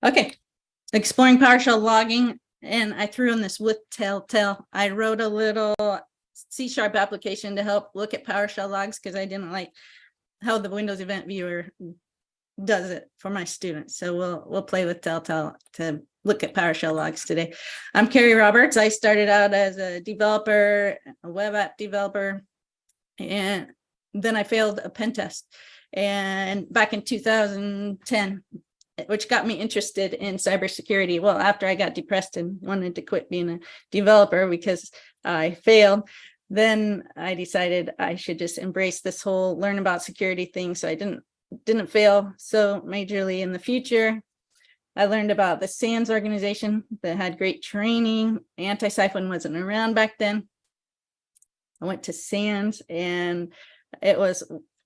Okay, exploring PowerShell logging, and I threw in this with TellTail. I wrote a little C# application to help look at PowerShell logs because I didn't like how the Windows Event Viewer does it for my students. So we'll play with TellTail to look at PowerShell logs today. I'm Carrie Roberts. I started out as a developer, a web app developer, and then I failed a pen test. And back in 2010, which got me interested in cybersecurity. Well, after I got depressed and wanted to quit being a developer because I failed, then I decided I should just embrace this whole learn about security thing. So I didn't fail so majorly in the future. I learned about the SANS organization that had great training. Antisiping wasn't around back then. I went to SANS and it was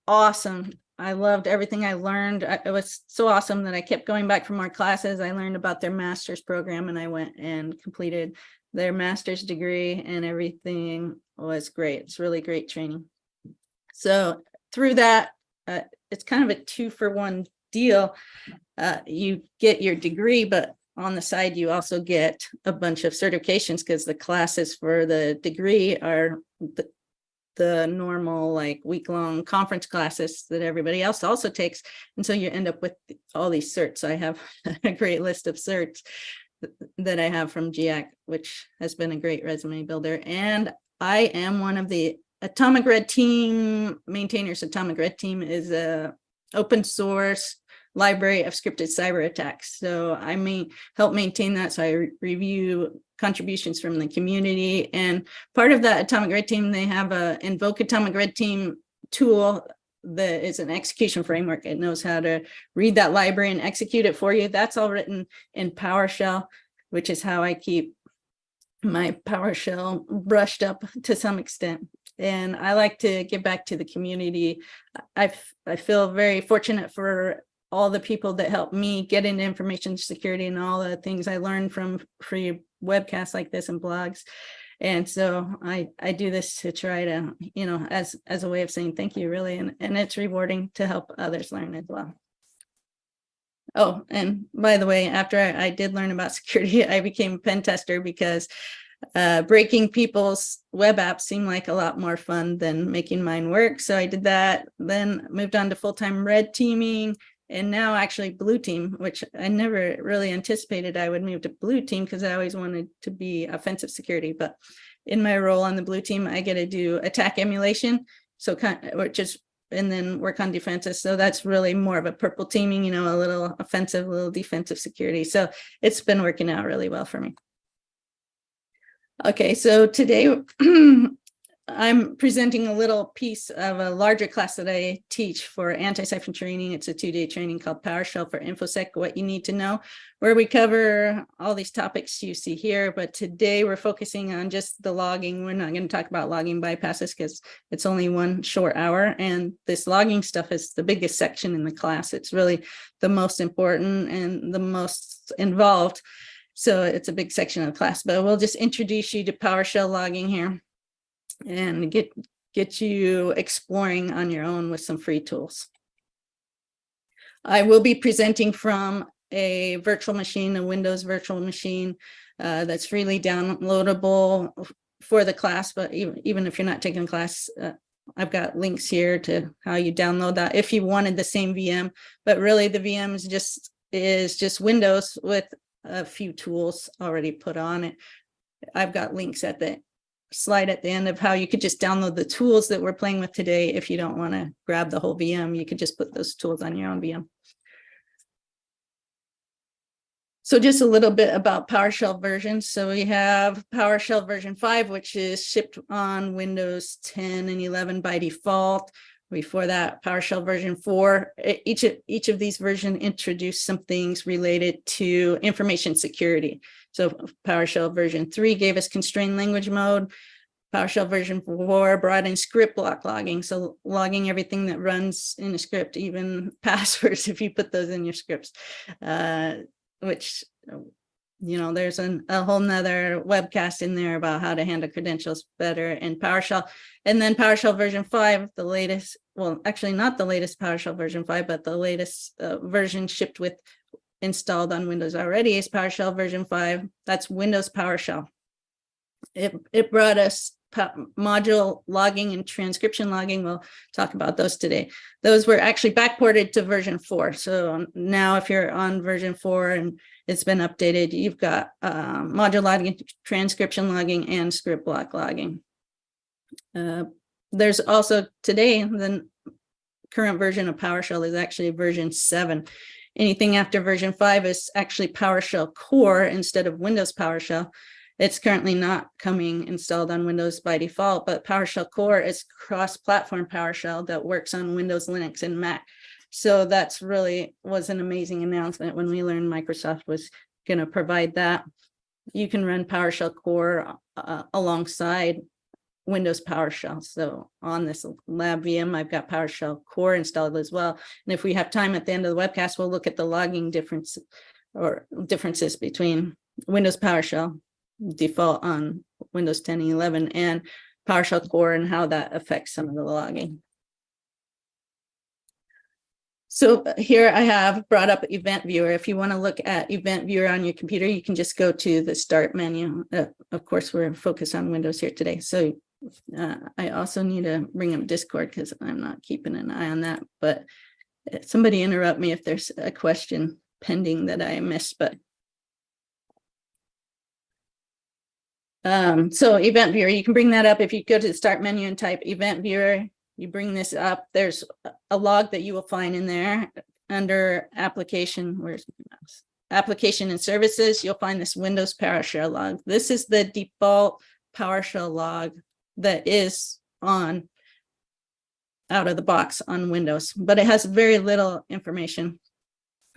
awesome. I loved everything I learned. It was so awesome that I kept going back for more classes. I learned about their master's program and I went and completed their master's degree, and everything was great. It's really great training. So through that, it's kind of a 2-for-1 deal. You get your degree, but on the side, you also get a bunch of certifications because the classes for the degree are the normal like week-long conference classes that everybody else also takes. And so you end up with all these certs. I have a great list of certs that I have from GIAC, which has been a great resume builder. And I am one of the Atomic Red Team maintainers. Atomic Red Team is a open source library of scripted cyber attacks. So I help maintain that. So I review contributions from the community, and part of that Atomic Red Team, they have a Invoke Atomic Red Team tool that is an execution framework. It knows how to read that library and execute it for you. That's all written in PowerShell, which is how I keep my PowerShell brushed up to some extent. And I like to give back to the community. I feel very fortunate for all the people that helped me get into information security and all the things I learned from free webcasts like this and blogs. And so I do this to try to, as a way of saying thank you, really. And it's rewarding to help others learn as well. Oh, and by the way, after I did learn about security, I became a pen tester because breaking people's web apps seemed like a lot more fun than making mine work. So I did that, then moved on to full-time red teaming, and now actually blue team, which I never really anticipated I would move to blue team because I always wanted to be offensive security. But in my role on the blue team, I get to do attack emulation, so and then work on defenses. So that's really more of a purple teaming, a little offensive, a little defensive security. So it's been working out really well for me. Okay, so today I'm presenting a little piece of a larger class that I teach for anti-siphon training. It's a 2-day training called PowerShell for InfoSec, What You Need to Know, where we cover all these topics you see here. But today we're focusing on just the logging. We're not going to talk about logging bypasses because it's only 1 short hour. And this logging stuff is the biggest section in the class. It's really the most important and the most involved. So it's a big section of the class, but we'll just introduce you to PowerShell logging here and get you exploring on your own with some free tools. I will be presenting from a virtual machine, a Windows virtual machine that's freely downloadable for the class, but even if you're not taking a class, I've got links here to how you download that if you wanted the same VM, but really the VM is just Windows with a few tools already put on it. I've got links at the slide at the end of how you could just download the tools that we're playing with today. If you don't want to grab the whole VM, you could just put those tools on your own VM. So just a little bit about PowerShell versions. So we have PowerShell version 5, which is shipped on Windows 10 and 11 by default. Before that, PowerShell version 4. Each of these versions introduce some things related to information security. So PowerShell version 3 gave us constrained language mode. PowerShell version 4 brought in script block logging. So logging everything that runs in a script, even passwords, if you put those in your scripts, which, there's a whole nother webcast in there about how to handle credentials better in PowerShell. And then PowerShell version 5, the latest, well, actually not the latest PowerShell version 5, but the latest version shipped with installed on Windows already is PowerShell version 5. That's Windows PowerShell. It brought us module logging and transcription logging. We'll talk about those today. Those were actually backported to version 4. So now if you're on version 4 and it's been updated, you've got module logging, transcription logging, and script block logging. There's also today, the current version of PowerShell is actually version 7. Anything after version 5 is actually PowerShell Core instead of Windows PowerShell. It's currently not coming installed on Windows by default, but PowerShell Core is cross-platform PowerShell that works on Windows, Linux, and Mac. So that's really was an amazing announcement when we learned Microsoft was going to provide that. You can run PowerShell Core alongside Windows PowerShell. So on this lab VM, I've got PowerShell Core installed as well. And if we have time at the end of the webcast, we'll look at the logging differences between Windows PowerShell default on Windows 10 and 11 and PowerShell Core and how that affects some of the logging. So here I have brought up Event Viewer. If you want to look at Event Viewer on your computer, you can just go to the Start menu. Of course, we're focused on Windows here today. So I also need to bring up Discord because I'm not keeping an eye on that. But somebody interrupt me if there's a question pending that I missed. But so Event Viewer, you can bring that up if you go to the Start menu and type Event Viewer. You bring this up, there's a log that you will find in there under application. Where's my mouse? Application and services. You'll find this Windows PowerShell log. This is the default PowerShell log that is on out of the box on Windows, but it has very little information.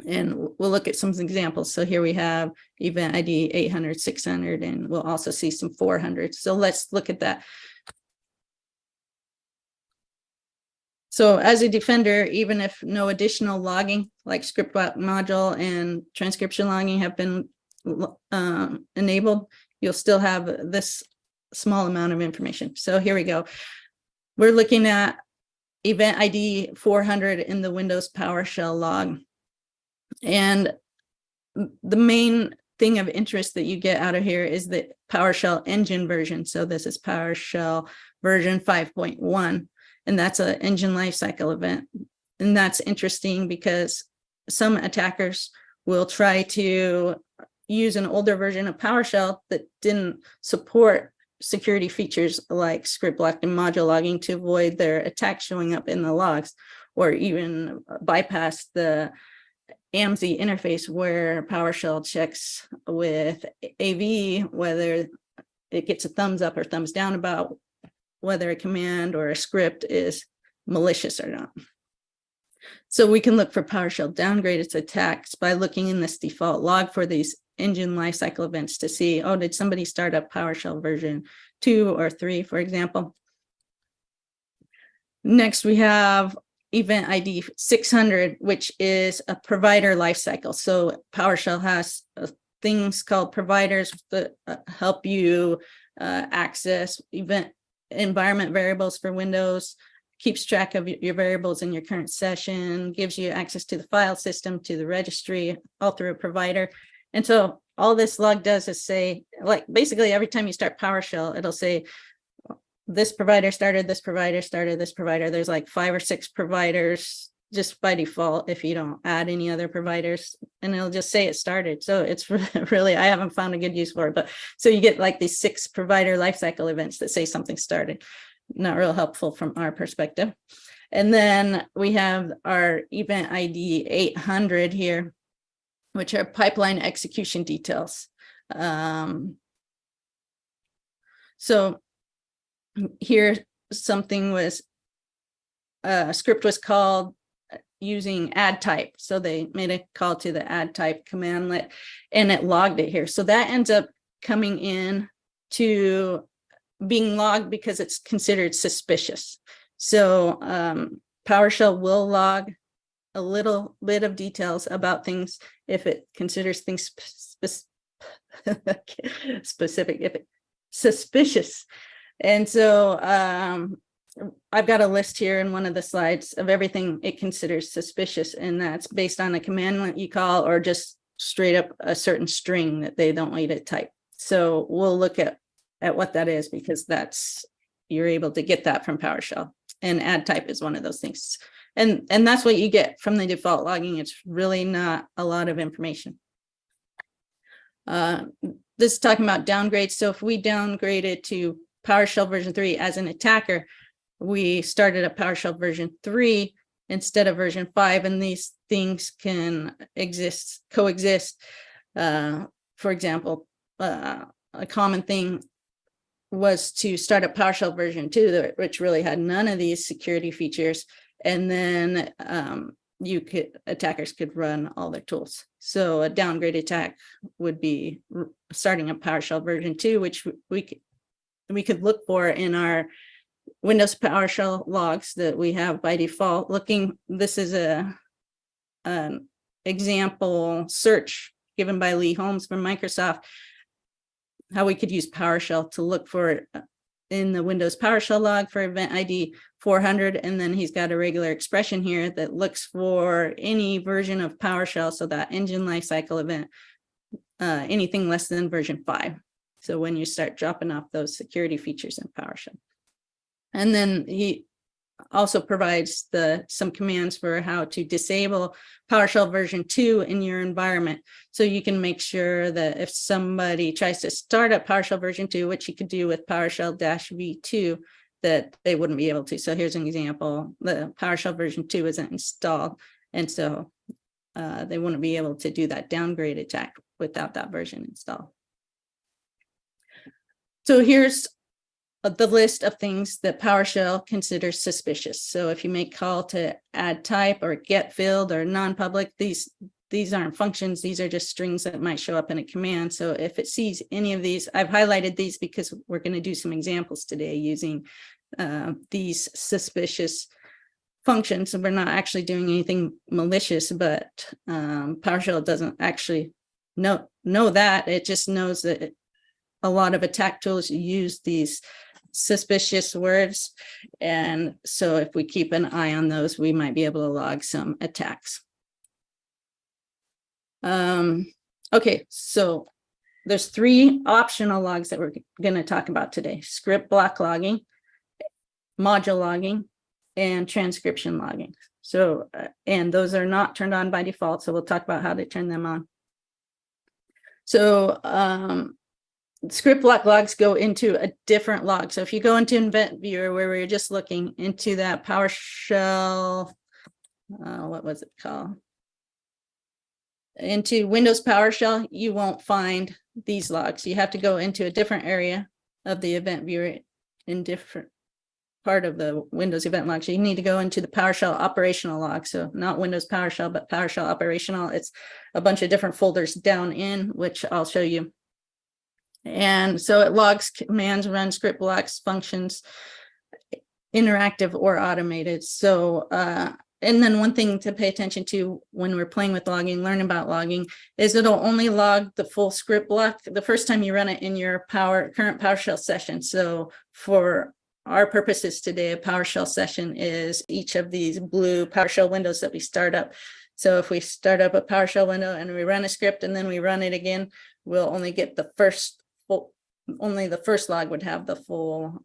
And we'll look at some examples. So here we have event ID 800, 600, and we'll also see some 400. So let's look at that. So as a defender, even if no additional logging like script block module and transcription logging have been enabled, you'll still have this small amount of information. So here we go. We're looking at event ID 400 in the Windows PowerShell log. And the main thing of interest that you get out of here is the PowerShell engine version. So this is PowerShell version 5.1. And that's an engine lifecycle event. And that's interesting because some attackers will try to use an older version of PowerShell that didn't support security features like script block and module logging to avoid their attack showing up in the logs, or even bypass the AMZ interface where PowerShell checks with AV whether it gets a thumbs up or thumbs down about whether a command or a script is malicious or not. So we can look for PowerShell downgrade attacks by looking in this default log for these engine lifecycle events to see, oh, did somebody start up PowerShell version 2 or 3, for example. Next, we have event ID 600, which is a provider lifecycle. So PowerShell has things called providers that help you access event environment variables for Windows, keeps track of your variables in your current session, gives you access to the file system, to the registry, all through a provider. And so all this log does is say, like, basically every time you start PowerShell, it'll say this provider started, this provider started, this provider. There's like 5 or 6 providers just by default if you don't add any other providers, and it'll just say it started. So it's really, I haven't found a good use for it, but so you get like these 6 provider lifecycle events that say something started. Not real helpful from our perspective. And then we have our event ID 800 here, which are pipeline execution details. So here something was, a script was called using add type. So they made a call to the add type commandlet and it logged it here. So that ends up coming in to being logged because it's considered suspicious. So PowerShell will log a little bit of details about things if it considers things specific, if it's suspicious. And so I've got a list here in one of the slides of everything it considers suspicious, and that's based on a commandment you call or just straight up a certain string that they don't want you to type. So we'll look at what that is, because you're able to get that from PowerShell, and add type is one of those things. And that's what you get from the default logging. It's really not a lot of information. This is talking about downgrades. So if we downgraded to PowerShell version 3 as an attacker, we started at PowerShell version 3 instead of version 5, and these things can coexist. For example, a common thing was to start up PowerShell version 2, which really had none of these security features, and then attackers could run all their tools. So a downgrade attack would be starting up PowerShell version 2, which we could look for in our Windows PowerShell logs that we have by default. This is an example search given by Lee Holmes from Microsoft, how we could use PowerShell to look for it in the Windows PowerShell log for event ID 400. And then he's got a regular expression here that looks for any version of PowerShell. So that engine lifecycle event, anything less than version 5. So when you start dropping off those security features in PowerShell. And then he also provides some commands for how to disable PowerShell version 2 in your environment. So you can make sure that if somebody tries to start up PowerShell version 2, which you could do with PowerShell-V2, that they wouldn't be able to. So here's an example. The PowerShell version 2 isn't installed, and so they wouldn't be able to do that downgrade attack without that version installed. So here's the list of things that PowerShell considers suspicious. So if you make call to add type or get field or non-public, these aren't functions. These are just strings that might show up in a command. So if it sees any of these, I've highlighted these because we're going to do some examples today using these suspicious functions. And we're not actually doing anything malicious, but PowerShell doesn't actually know that. It just knows that a lot of attack tools use these suspicious words, and so if we keep an eye on those, we might be able to log some attacks. Okay, so there's 3 optional logs that we're going to talk about today: script block logging, module logging, and transcription logging. So and those are not turned on by default, so we'll talk about how to turn them on. So script block logs go into a different log. So if you go into Event Viewer, where we were just looking into that PowerShell, what was it called? Into Windows PowerShell, you won't find these logs. You have to go into a different area of the Event Viewer in different part of the Windows event log. So you need to go into the PowerShell operational log. So not Windows PowerShell, but PowerShell operational. It's a bunch of different folders down in, which I'll show you. And so it logs commands, run script blocks, functions, interactive or automated. So, and then one thing to pay attention to when we're playing with logging, learn about logging, is it'll only log the full script block the first time you run it in your current PowerShell session. So for our purposes today, a PowerShell session is each of these blue PowerShell windows that we start up. So if we start up a PowerShell window and we run a script and then we run it again, we'll only get the first only the first log would have the full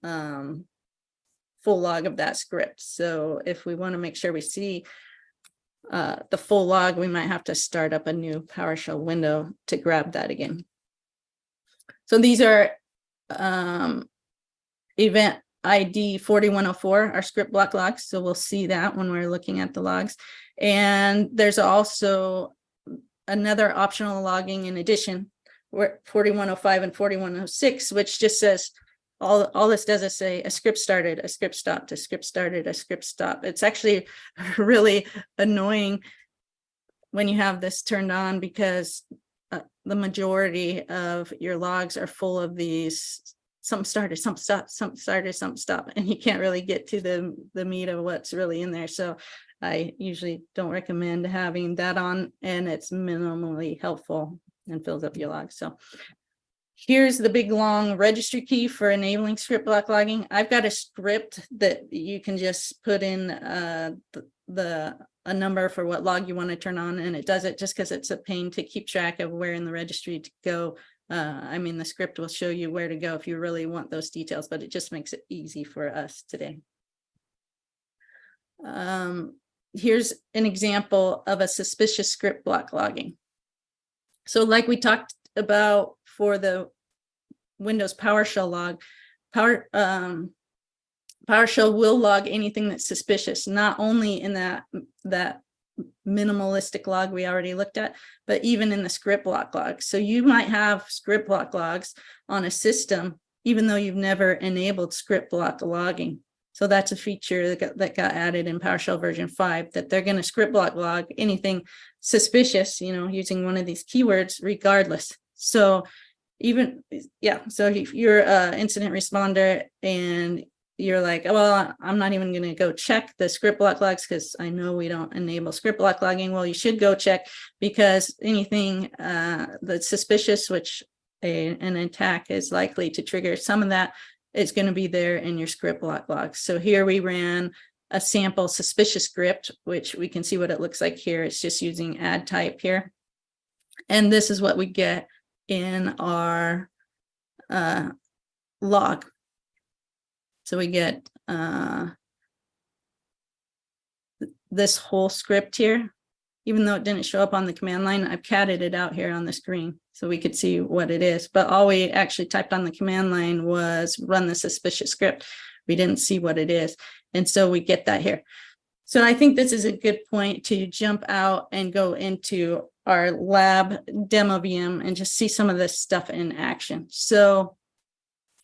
log of that script. So if we want to make sure we see the full log, we might have to start up a new PowerShell window to grab that again. So these are event ID 4104, our script block logs. So we'll see that when we're looking at the logs. And there's also another optional logging in addition, 4105 and 4106, which just says all this does is say a script started, a script stopped, a script started, a script stopped. It's actually really annoying when you have this turned on, because the majority of your logs are full of these some started, some stopped, some started, some stopped, and you can't really get to the meat of what's really in there. So I usually don't recommend having that on, and it's minimally helpful and fills up your logs. So Here's the big long registry key for enabling script block logging. I've got a script that you can just put in a number for what log you want to turn on, and it does it just because it's a pain to keep track of where in the registry to go. I mean, the script will show you where to go if you really want those details, but it just makes it easy for us today. Here's an example of a suspicious script block logging. So like we talked about for the Windows PowerShell log, PowerShell will log anything that's suspicious, not only in that minimalistic log we already looked at, but even in the script block logs. So you might have script block logs on a system, even though you've never enabled script block logging. So that's a feature that got added in PowerShell version 5, that they're going to script block log anything suspicious, you know, using one of these keywords regardless. So even, yeah, so if you're an incident responder and you're like, well, I'm not even going to go check the script block logs because I know we don't enable script block logging. Well, you should go check, because anything that's suspicious, which an attack is likely to trigger, some of that is going to be there in your script block logs. So here we ran a sample suspicious script, which we can see what it looks like here. It's just using add type here. And this is what we get in our log. So we get this whole script here. Even though it didn't show up on the command line, I've catted it out here on the screen so we could see what it is. But all we actually typed on the command line was run the suspicious script. We didn't see what it is. And so we get that here. So I think this is a good point to jump out and go into our lab demo VM and just see some of this stuff in action. So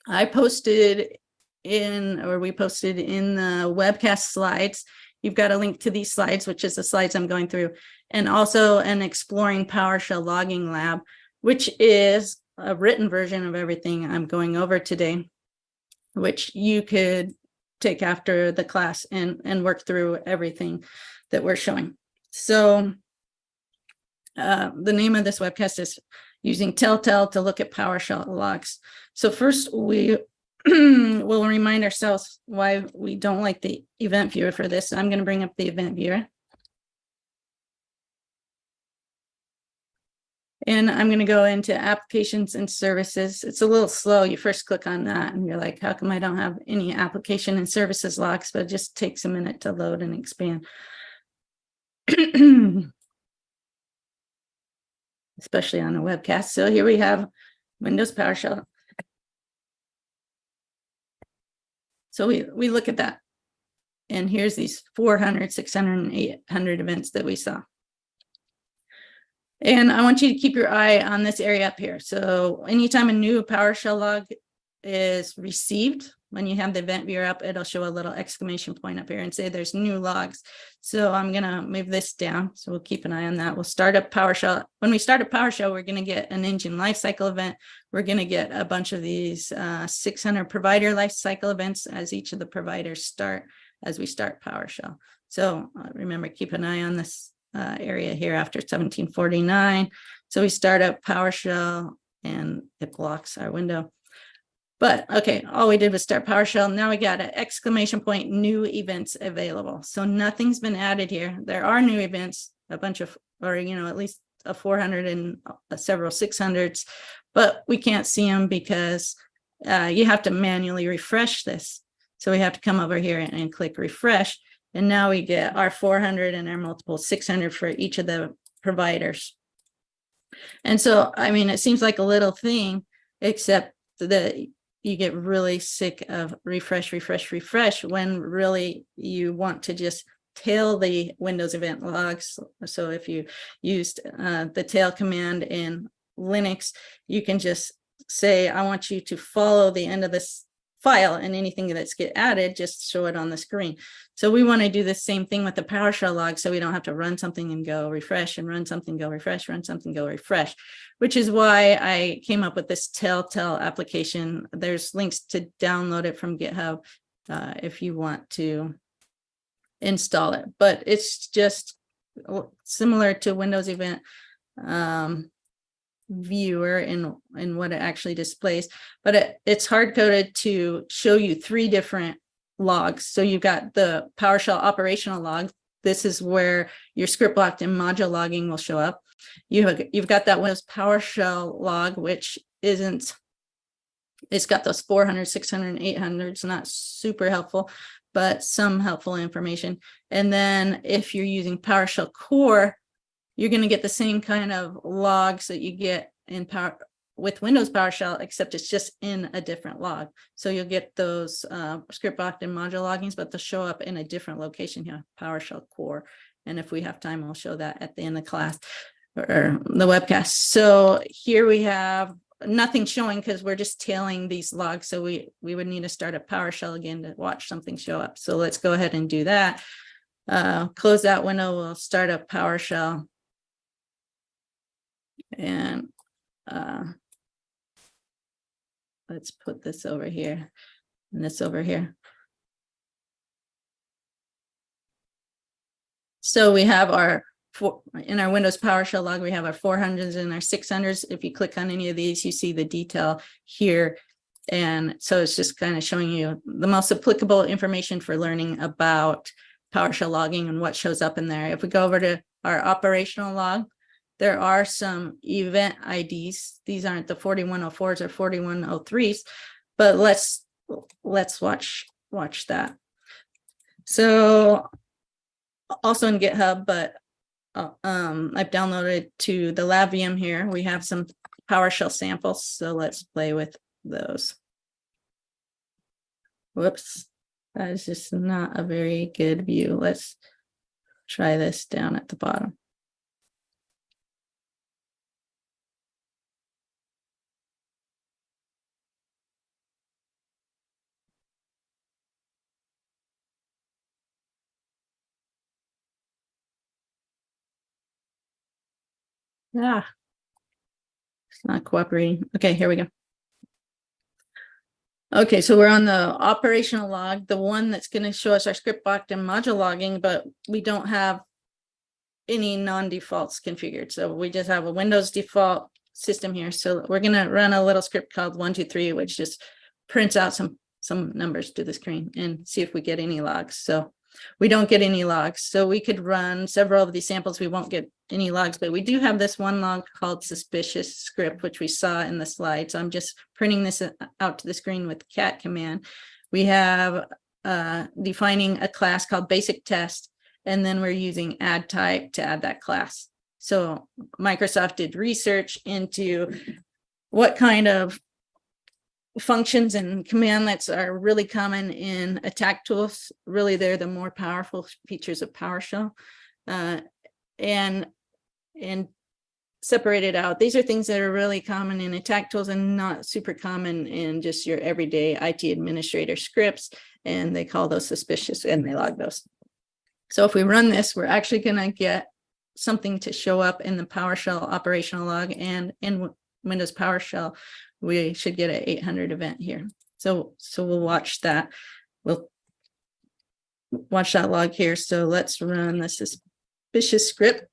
I posted in, or we posted in the webcast slides. You've got a link to these slides, which is the slides I'm going through, and also an Exploring PowerShell Logging Lab, which is a written version of everything I'm going over today, which you could take after the class and work through everything that we're showing. So the name of this webcast is using TellTail to look at PowerShell logs. So first we'll remind ourselves why we don't like the event viewer for this. I'm going to bring up the event viewer. And I'm going to go into applications and services. It's a little slow. You first click on that and you're like, how come I don't have any application and services logs? But it just takes a minute to load and expand. Especially on a webcast. So here we have Windows PowerShell. So we look at that. And here's these 400, 600, and 800 events that we saw. And I want you to keep your eye on this area up here. So anytime a new PowerShell log is received, when you have the event viewer up, it'll show a little exclamation point up here and say there's new logs. So I'm going to move this down. So we'll keep an eye on that. We'll start up PowerShell. When we start up PowerShell, we're going to get an engine lifecycle event. We're going to get a bunch of these 600 provider lifecycle events as each of the providers start as we start PowerShell. So remember, keep an eye on this area here after 1749. So we start up PowerShell and it blocks our window. But okay, all we did was start PowerShell. Now we got an exclamation point, new events available. So nothing's been added here. There are new events, a bunch of, or at least a 400 and several 600s, but we can't see them because you have to manually refresh this. So we have to come over here and click refresh. And now we get our 400 and our multiple 600 for each of the providers. And so, I mean, it seems like a little thing, except that you get really sick of refresh when really you want to just tail the Windows event logs. So if you used the tail command in Linux, you can just say, I want you to follow the end of this file, and anything that's get added, just show it on the screen. So we want to do the same thing with the PowerShell log, so we don't have to run something and go refresh and run something, go refresh, run something, go refresh, which is why I came up with this TellTail application. There's links to download it from GitHub if you want to install it, but it's just similar to Windows Event viewer in what it actually displays, but it's hard coded to show you 3 different logs. So you've got the PowerShell operational log. This is where your script block and module logging will show up. You've got that Windows PowerShell log, which isn't, it's got those 400, 600, 800. It's not super helpful, but some helpful information. And then if you're using PowerShell core, you're going to get the same kind of logs that you get in with Windows PowerShell, except it's just in a different log. So you'll get those script block and module loggings, but they'll show up in a different location here, PowerShell core. And if we have time, I'll show that at the end of class or the webcast. So here we have nothing showing because we're just tailing these logs. So we would need to start a PowerShell again to watch something show up. So let's go ahead and do that. Close that window. We'll start a PowerShell. And let's put this over here and this over here. So we have in our Windows PowerShell log, we have our 400s and our 600s. If you click on any of these, you see the detail here. And so it's just kind of showing you the most applicable information for learning about PowerShell logging and what shows up in there. If we go over to our operational log, there are some event IDs. These aren't the 4104s or 4103s, but let's watch that. So also in GitHub, but I've downloaded to the lab VM here. We have some PowerShell samples, so let's play with those. Whoops, that is just not a very good view. Let's try this down at the bottom. Yeah, it's not cooperating. Okay, here we go. Okay, so we're on the operational log, the one that's going to show us our script block and module logging, but we don't have any non-defaults configured. So we just have a Windows default system here. So we're going to run a little script called 123, which just prints out some numbers to the screen and see if we get any logs. So we don't get any logs. So we could run several of these samples. We won't get any logs, but we do have this one log called suspicious script, which we saw in the slide. So I'm just printing this out to the screen with the cat command. We have defining a class called basic test, and then we're using add type to add that class. So Microsoft did research into what kind of functions and commandlets are really common in attack tools. Really, they're the more powerful features of PowerShell, and separated out. These are things that are really common in attack tools and not super common in just your everyday IT administrator scripts, and they call those suspicious and they log those. So if we run this, we're actually going to get something to show up in the PowerShell operational log, and in Windows PowerShell, we should get an 800 event here. So we'll watch that. We'll watch that log here. So let's run the suspicious script.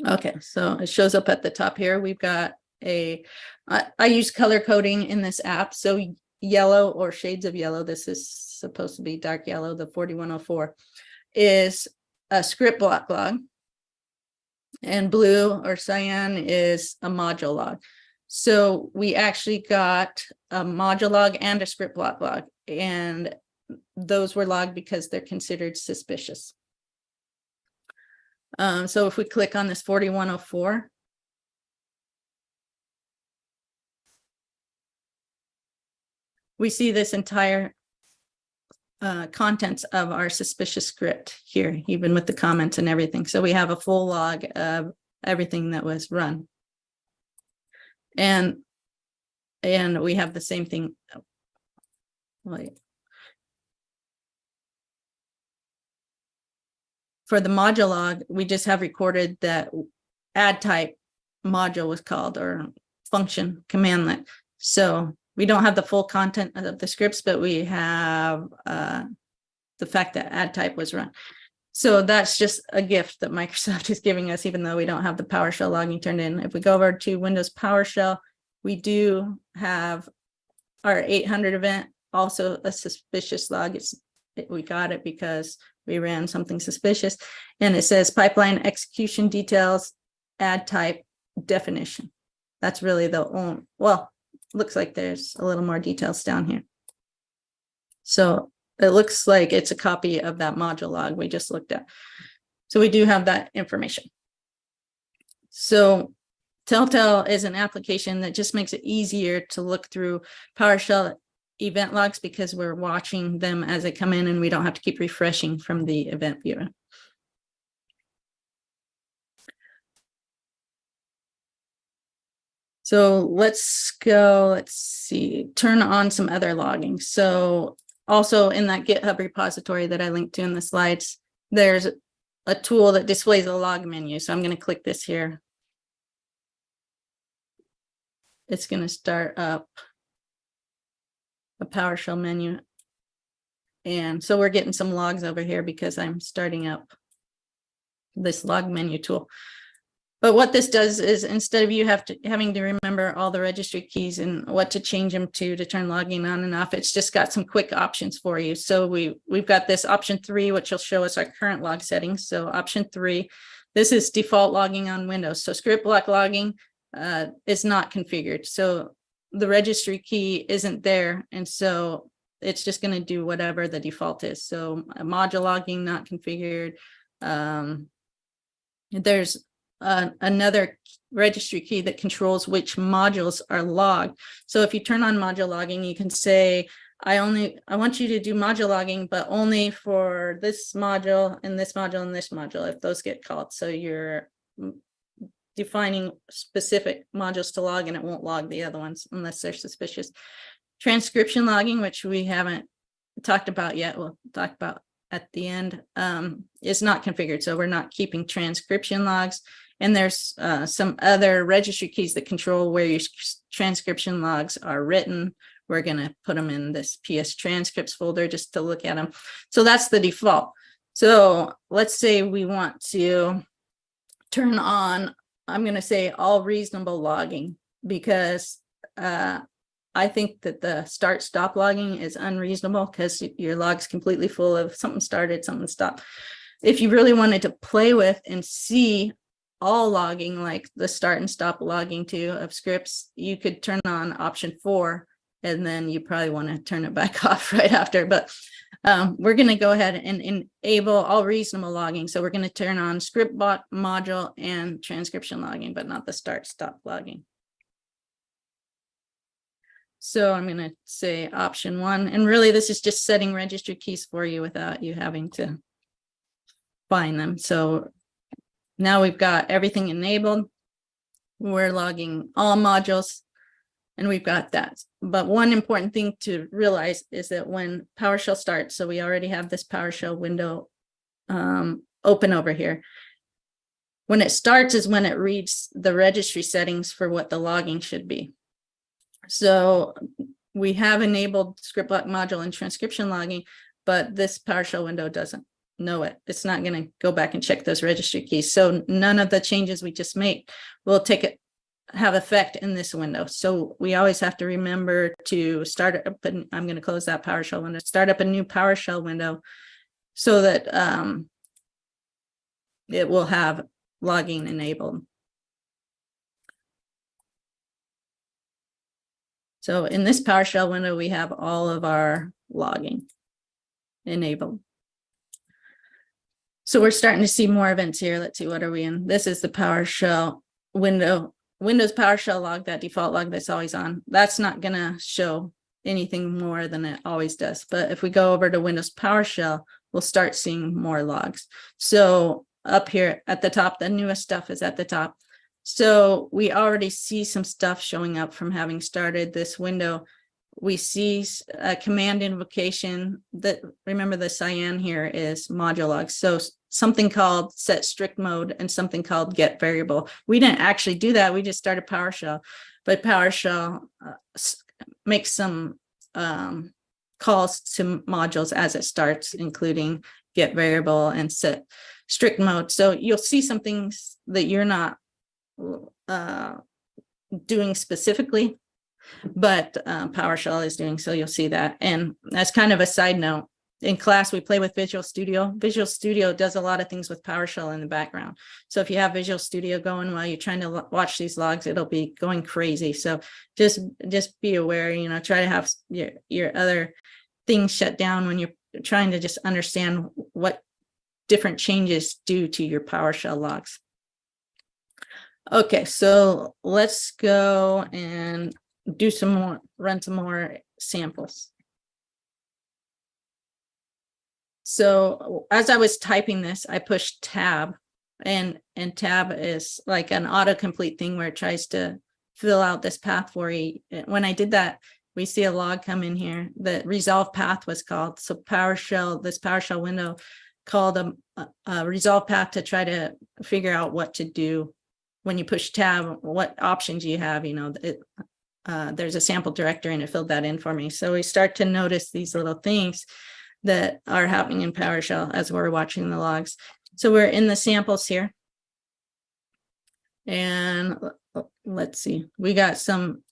Okay, so it shows up at the top here. We've got I use color coding in this app. So yellow or shades of yellow, this is supposed to be dark yellow, the 4104, is a script block log. And blue or cyan is a module log. So we actually got a module log and a script block log, and those were logged because they're considered suspicious. So if we click on this 4104, we see this entire contents of our suspicious script here, even with the comments and everything. So we have a full log of everything that was run. And we have the same thing. For the module log, we just have recorded that add type module was called, or function commandlet. So we don't have the full content of the scripts, but we have the fact that add type was run. So that's just a gift that Microsoft is giving us, even though we don't have the PowerShell logging turned in. If we go over to Windows PowerShell, we do have our 800 event, also a suspicious log. We got it because we ran something suspicious, and it says pipeline execution details, add type, definition. That's really the only, well, looks like there's a little more details down here. So it looks like it's a copy of that module log we just looked at. So we do have that information. So TellTail is an application that just makes it easier to look through PowerShell event logs because we're watching them as they come in and we don't have to keep refreshing from the event viewer. So let's see, turn on some other logging. So also in that GitHub repository that I linked to in the slides, there's a tool that displays a log menu. So I'm going to click this here. It's going to start up a PowerShell menu. And so we're getting some logs over here because I'm starting up this log menu tool. But what this does is instead of you having to remember all the registry keys and what to change them to turn logging on and off, it's just got some quick options for you. So we've got this option 3, which will show us our current log settings. So option 3, this is default logging on Windows. So script block logging is not configured. So the registry key isn't there. And so it's just going to do whatever the default is. So module logging not configured. There's another registry key that controls which modules are logged. So if you turn on module logging, you can say, I want you to do module logging, but only for this module and this module and this module, if those get called. So you're defining specific modules to log and it won't log the other ones unless they're suspicious. Transcription logging, which we haven't talked about yet, we'll talk about at the end, is not configured. So we're not keeping transcription logs. And there's some other registry keys that control where your transcription logs are written. We're going to put them in this PS transcripts folder just to look at them. So that's the default. So let's say we want to turn on, I'm going to say all reasonable logging because I think that the start stop logging is unreasonable because your log's completely full of something started, something stopped. If you really wanted to play with and see all logging, like the start and stop logging too of scripts, you could turn on option 4 and then you probably want to turn it back off right after. But we're going to go ahead and enable all reasonable logging. So we're going to turn on script block, module, and transcription logging, but not the start stop logging. So I'm going to say option 1, and really this is just setting registry keys for you without you having to find them. So now we've got everything enabled. We're logging all modules and we've got that. But one important thing to realize is that when PowerShell starts, so we already have this PowerShell window open over here. When it starts is when it reads the registry settings for what the logging should be. So we have enabled script block module and transcription logging, but this PowerShell window doesn't know it. It's not going to go back and check those registry keys. So none of the changes we just make will have effect in this window. So we always have to remember to start up, and I'm going to close that PowerShell window, start up a new PowerShell window so that it will have logging enabled. So in this PowerShell window, we have all of our logging enabled. So we're starting to see more events here. Let's see, what are we in? This is the PowerShell window, Windows PowerShell log, that default log that's always on. That's not going to show anything more than it always does. But if we go over to Windows PowerShell, we'll start seeing more logs. So up here at the top, the newest stuff is at the top. So we already see some stuff showing up from having started this window. We see a command invocation that, remember the cyan here is module logs. So something called set strict mode and something called get variable. We didn't actually do that. We just started PowerShell, but PowerShell makes some calls to modules as it starts, including get variable and set strict mode. So you'll see some things that you're not doing specifically, but PowerShell is doing, so you'll see that. And as kind of a side note, in class, we play with Visual Studio. Visual Studio does a lot of things with PowerShell in the background. So if you have Visual Studio going while you're trying to watch these logs, it'll be going crazy. So just be aware, you know, try to have your other things shut down when you're trying to just understand what different changes do to your PowerShell logs. Okay, so let's go and do some more, run some more samples. So as I was typing this, I pushed tab, and tab is like an autocomplete thing where it tries to fill out this path for you. When I did that, we see a log come in here. The resolve path was called. So PowerShell, this PowerShell window called a resolve path to try to figure out what to do when you push tab, what options you have. You know, there's a sample directory and it filled that in for me. So we start to notice these little things that are happening in PowerShell as we're watching the logs. So we're in the samples here. And let's see, we got some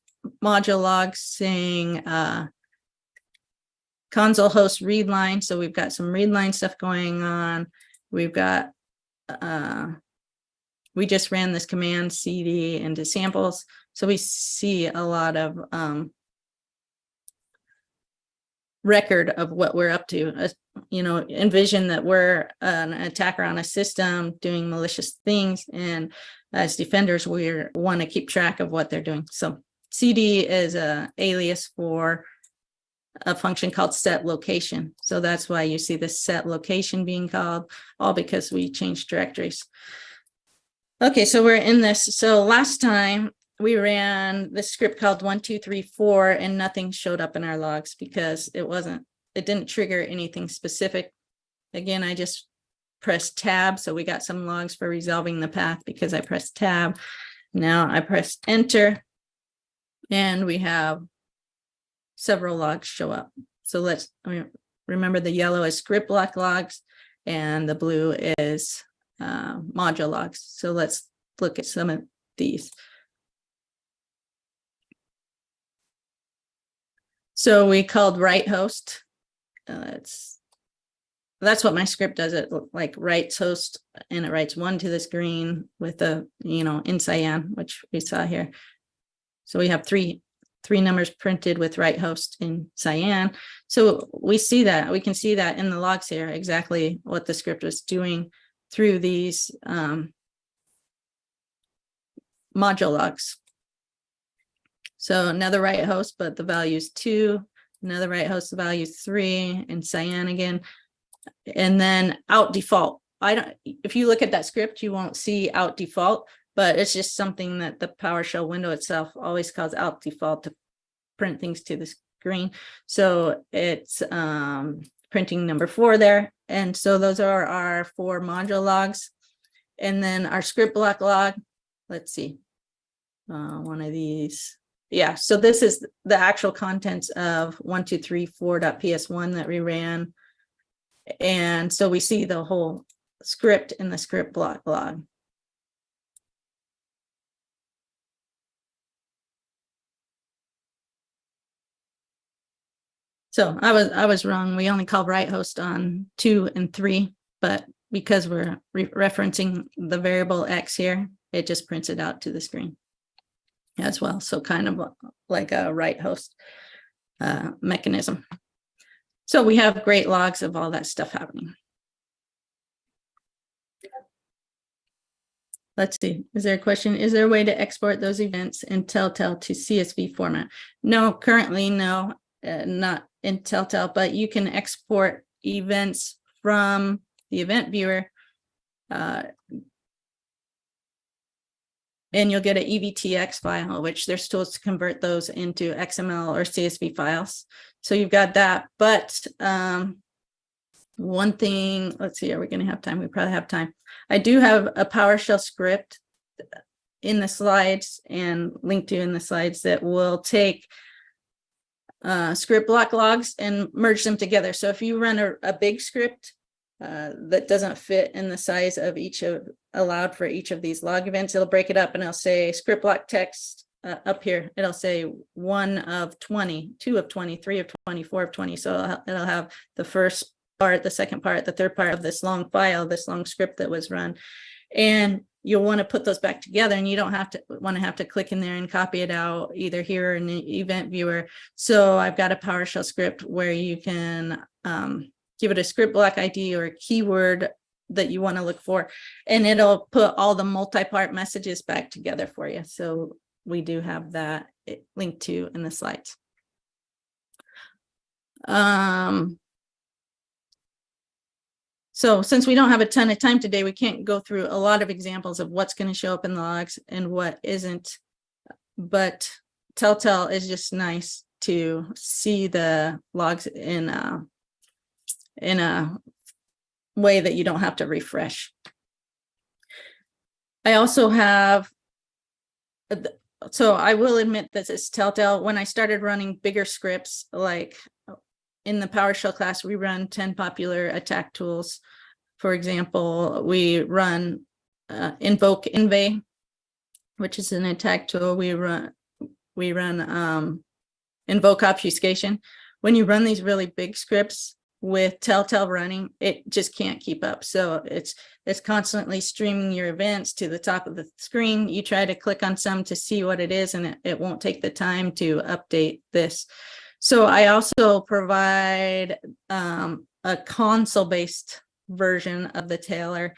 module logs saying console host read line. So we've got some read line stuff going on. We've got, we just ran this command cd into samples. So we see a lot of record of what we're up to. You know, envision that we're an attacker on a system doing malicious things, and as defenders we want to keep track of what they're doing. So cd is a alias for a function called set location. So that's why you see the set location being called, all because we changed directories. Okay, so we're in this. So last time we ran this script called 1234 and nothing showed up in our logs because it didn't trigger anything specific. Again, I just pressed tab. So we got some logs for resolving the path because I pressed tab. Now I press enter and we have several logs show up. So let's remember, the yellow is script block logs and the blue is module logs. So let's look at some of these. So we called write host. That's what my script does. It like writes host, and it writes 1 to the screen with a, you know, in cyan, which we saw here. So we have three numbers printed with write host in cyan. So we see that, we can see that in the logs here, exactly what the script was doing through these module logs. So another write host, but the value is 2, another write host, the value is 3, and cyan again. And then out default. If you look at that script, you won't see out default, but it's just something that the PowerShell window itself always calls out default to print things to the screen. So it's printing number 4 there. And so those are our 4 module logs. And then our script block log, let's see, one of these. Yeah, so this is the actual contents of 1234.ps1 that we ran. And so we see the whole script in the script block log. So I was wrong. We only called write host on 2 and 3, but because we're referencing the variable X here, it just prints it out to the screen as well. So kind of like a write host mechanism. So we have great logs of all that stuff happening. Let's see, is there a question? Is there a way to export those events in TellTail to CSV format? No, currently no, not in TellTail, but you can export events from the event viewer and you'll get an EVTX file, which there's tools to convert those into XML or CSV files. So you've got that. But one thing, let's see, are we going to have time? We probably have time. I do have a PowerShell script in the slides and linked to in the slides that will take script block logs and merge them together. So if you run a big script that doesn't fit in the size of each of allowed for each of these log events. It'll break it up and it'll say script block text up here. It'll say 1 of 20, 2 of 20, 3 of 20, 4 of 20. So it'll have the first part, the second part, the third part of this long file, this long script that was run. And you'll want to put those back together, and you don't have to click in there and copy it out either here or in the event viewer. So I've got a PowerShell script where you can give it a script block ID or a keyword that you want to look for, and it'll put all the multi-part messages back together for you. So we do have that linked to in the slides. So since we don't have a ton of time today, we can't go through a lot of examples of what's going to show up in the logs and what isn't. But TellTail is just nice to see the logs in a way that you don't have to refresh. I also have, so I will admit that it's TellTail. When I started running bigger scripts, like in the PowerShell class, we run 10 popular attack tools. For example, we run invoke invade, which is an attack tool. We run invoke obfuscation. When you run these really big scripts with TellTail running, it just can't keep up. So it's constantly streaming your events to the top of the screen. You try to click on some to see what it is, and it won't take the time to update this. So I also provide a console-based version of the Tailor,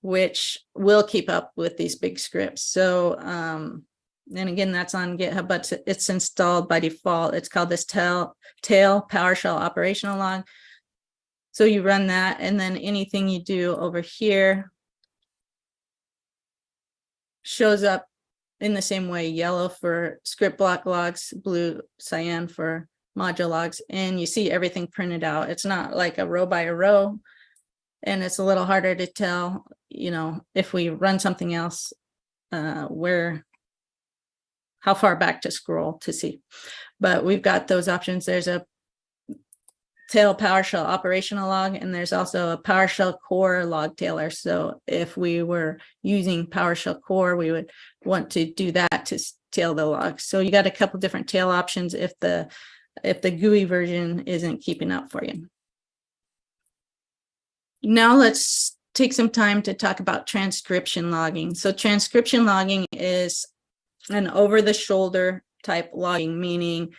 which will keep up with these big scripts. So, and again, that's on GitHub, but it's installed by default. It's called this TellTail PowerShell operational log. So you run that, and then anything you do over here shows up in the same way: yellow for script block logs, blue, cyan for module logs, and you see everything printed out. It's not like a row by a row, and it's a little harder to tell, you know, if we run something else, how far back to scroll to see. But we've got those options. There's a Tail PowerShell operational log, and there's also a PowerShell core log tailer. So if we were using PowerShell core, we would want to do that to tail the logs. So you got a couple different tail options if the GUI version isn't keeping up for you. Now let's take some time to talk about transcription logging. So transcription logging is an over-the-shoulder type logging, meaning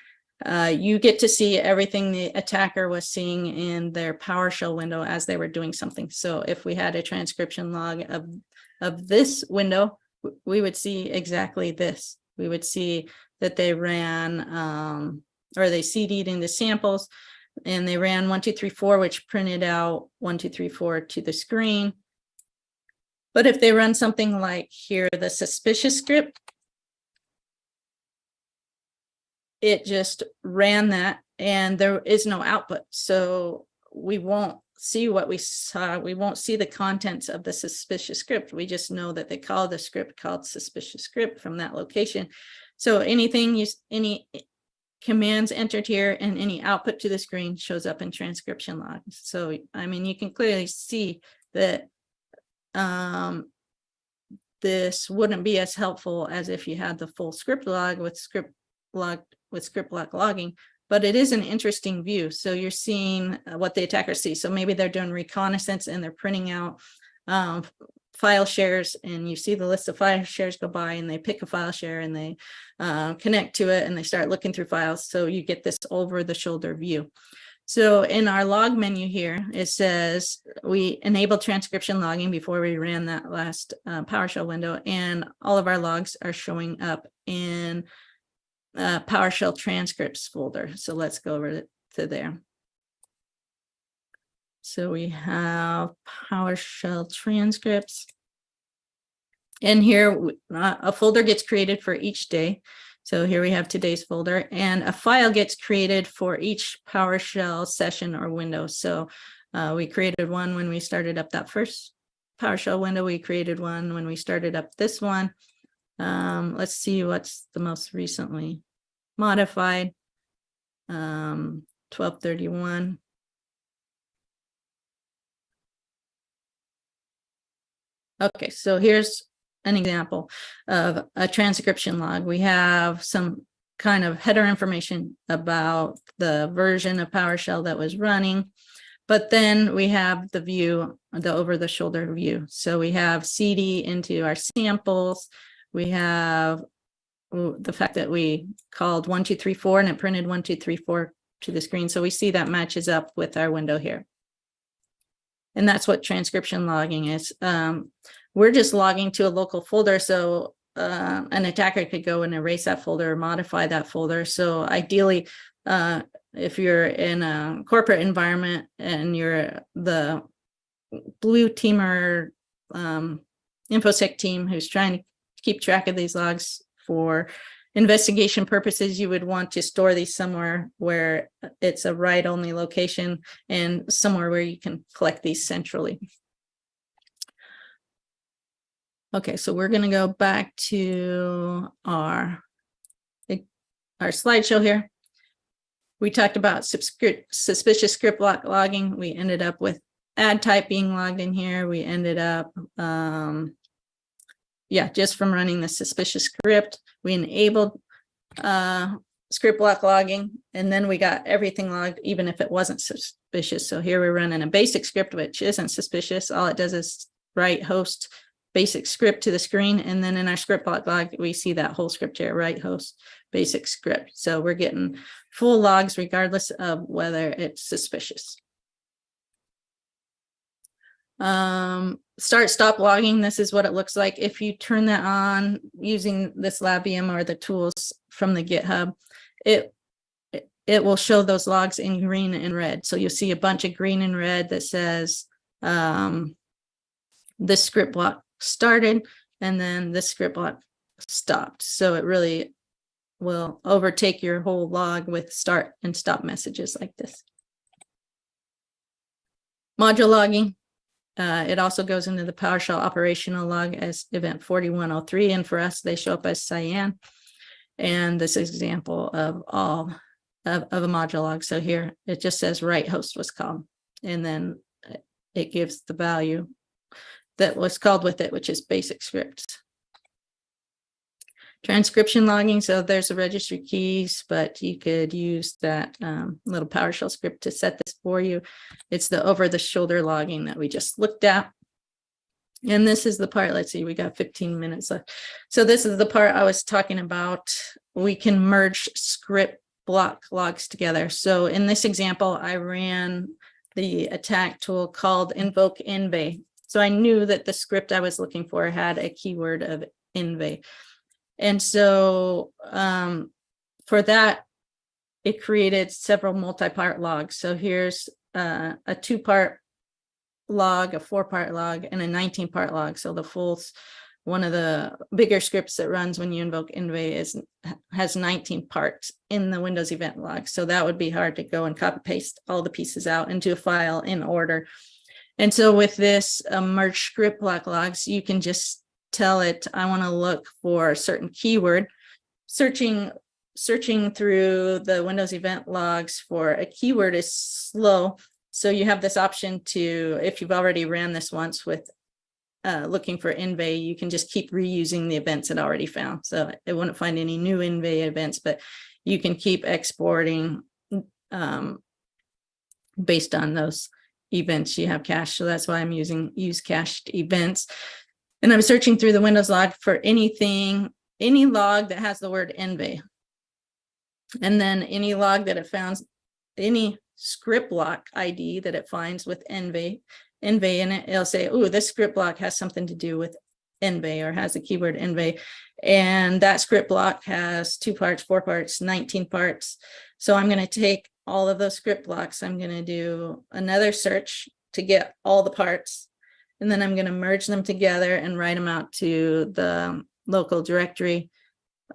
you get to see everything the attacker was seeing in their PowerShell window as they were doing something. So if we had a transcription log of this window, we would see exactly this. We would see that they ran or they CD'd into samples, and they ran 1, 2, 3, 4, which printed out 1, 2, 3, 4 to the screen. But if they run something like here, the suspicious script, it just ran that, and there is no output. So we won't see what we saw. We won't see the contents of the suspicious script. We just know that they called the script called suspicious script from that location. So anything, any commands entered here and any output to the screen shows up in transcription logs. So, I mean, you can clearly see that this wouldn't be as helpful as if you had the full script log with script block logging, but it is an interesting view. So you're seeing what the attacker sees. So maybe they're doing reconnaissance and they're printing out file shares, and you see the list of file shares go by, and they pick a file share and they connect to it, and they start looking through files. So you get this over the shoulder view. So in our log menu here, it says we enabled transcription logging before we ran that last PowerShell window, and all of our logs are showing up in PowerShell transcripts folder. So let's go over to there. So we have PowerShell transcripts, and here a folder gets created for each day. So here we have today's folder, and a file gets created for each PowerShell session or window. So we created one when we started up that first PowerShell window. We created one when we started up this one. Let's see what's the most recently modified. 1231. Okay, so here's an example of a transcription log. We have some kind of header information about the version of PowerShell that was running, but then we have the view, the over-the-shoulder view. So we have CD into our samples. We have the fact that we called 1, 2, 3, 4, and it printed 1, 2, 3, 4 to the screen. So we see that matches up with our window here. And that's what transcription logging is. We're just logging to a local folder. So an attacker could go and erase that folder or modify that folder. So ideally, if you're in a corporate environment and you're the blue team or InfoSec team who's trying to keep track of these logs for investigation purposes, you would want to store these somewhere where it's a write-only location and somewhere where you can collect these centrally. Okay, so we're going to go back to our slideshow here. We talked about suspicious script block logging. We ended up with ad type being logged in here. We ended up, just from running the suspicious script. We enabled script block logging, and then we got everything logged, even if it wasn't suspicious. So here we're running a basic script, which isn't suspicious. All it does is write host basic script to the screen. And then in our script block log, we see that whole script here, write host basic script. So we're getting full logs regardless of whether it's suspicious. Start stop logging. This is what it looks like. If you turn that on using this LabVM or the tools from the GitHub, it will show those logs in green and red. So you'll see a bunch of green and red that says this script block started and then this script block stopped. So it really will overtake your whole log with start and stop messages like this. Module logging. It also goes into the PowerShell operational log as event 4103, and for us, they show up as cyan. And this is an example of all of a module log. So here it just says write host was called, and then it gives the value that was called with it, which is basic scripts. Transcription logging, so there's the registry keys, but you could use that little PowerShell script to set this for you. It's the over-the-shoulder logging that we just looked at. And this is the part, let's see, we got 15 minutes left. So this is the part I was talking about. We can merge script block logs together. So in this example, I ran the attack tool called invoke env. So I knew that the script I was looking for had a keyword of env. And so for that, it created several multi-part logs. So here's a 2-part log, a 4-part log, and a 19-part log. So the full, one of the bigger scripts that runs when you invoke env has 19 parts in the Windows event log. So that would be hard to go and copy paste all the pieces out into a file in order. And so with this merge script block logs, you can just tell it, I want to look for a certain keyword. Searching through the Windows event logs for a keyword is slow. So you have this option to, if you've already ran this once with looking for env, you can just keep reusing the events it already found. So it wouldn't find any new env events, but you can keep exporting based on those events you have cached. So that's why I'm using use cached events. And I'm searching through the Windows log for anything, any log that has the word env. And then any log that it finds, any script block ID that it finds with env in it, it'll say, oh, this script block has something to do with env or has the keyword env. And that script block has 2 parts, 4 parts, 19 parts. So I'm going to take all of those script blocks. I'm going to do another search to get all the parts. And then I'm going to merge them together and write them out to the local directory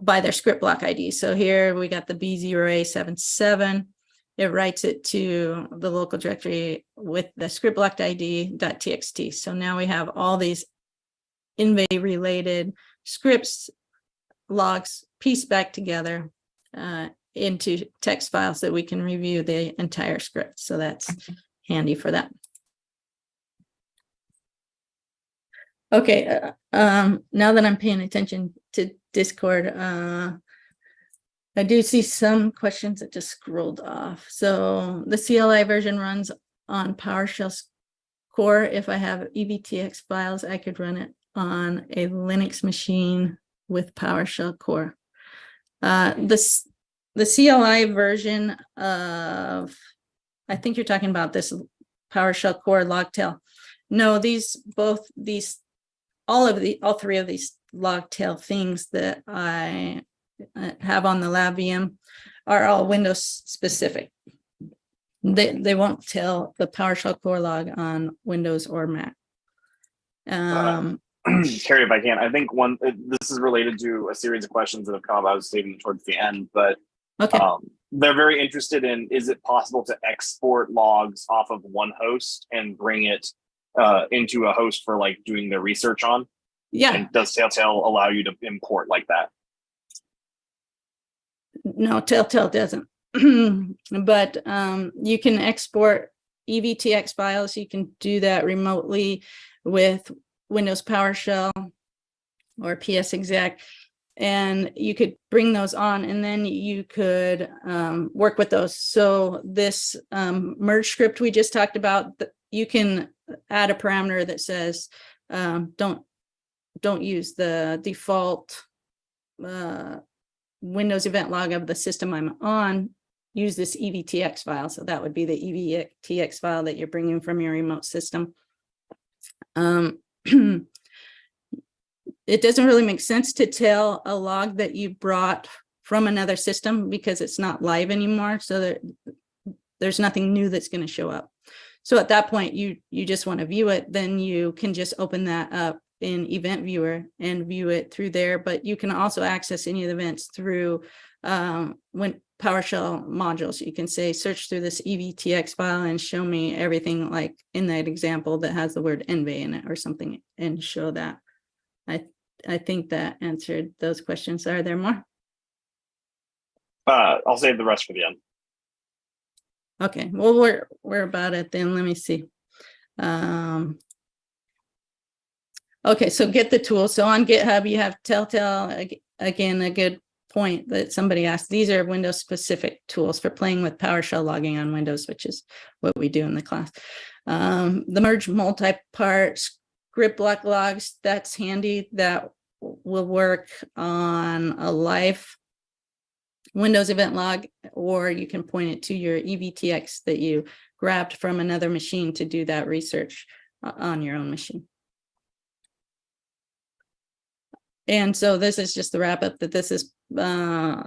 by their script block ID. So here we got the B0A77. It writes it to the local directory with the script blocked ID.txt. So now we have all these env related scripts logs pieced back together into text files that we can review the entire script. So that's handy for that. Okay, now that I'm paying attention to Discord, I do see some questions that just scrolled off. So the CLI version runs on PowerShell core. If I have EVTX files, I could run it on a Linux machine with PowerShell core. The CLI version of, I think you're talking about this PowerShell core logtail. No, all three of these logtail things that I have on the lab VM are all Windows specific. They won't tell the PowerShell core log on Windows or Mac. Carrie, if I can, I think this is related to a series of questions that have come up. I was saving towards the end, but okay. They're very interested in, is it possible to export logs off of one host and bring it into a host for like doing their research on? Yeah. And does TellTail allow you to import like that? No, TellTail doesn't. But you can export EVTX files. You can do that remotely with Windows PowerShell or PSExec, and you could bring those on, and then you could work with those. So this merge script we just talked about, you can add a parameter that says don't use the default Windows event log of the system I'm on, use this EVTX file. So that would be the EVTX file that you're bringing from your remote system. It doesn't really make sense to tell a log that you brought from another system because it's not live anymore. So there's nothing new that's going to show up. So at that point, you just want to view it. Then you can just open that up in Event Viewer and view it through there. But you can also access any of the events through when PowerShell modules. You can say search through this EVTX file and show me everything like in that example that has the word env in it or something, and show that. I think that answered those questions. Are there more? I'll save the rest for the end. Okay, well, we're about it then. Let me see. Okay, so get the tool. So on GitHub, you have TellTail. Again, a good point that somebody asked. These are Windows specific tools for playing with PowerShell logging on Windows, which is what we do in the class. The merge multi-part script block logs, that's handy. That will work on a live Windows event log, or you can point it to your EVTX that you grabbed from another machine to do that research on your own machine. And so this is just the wrap up, that this is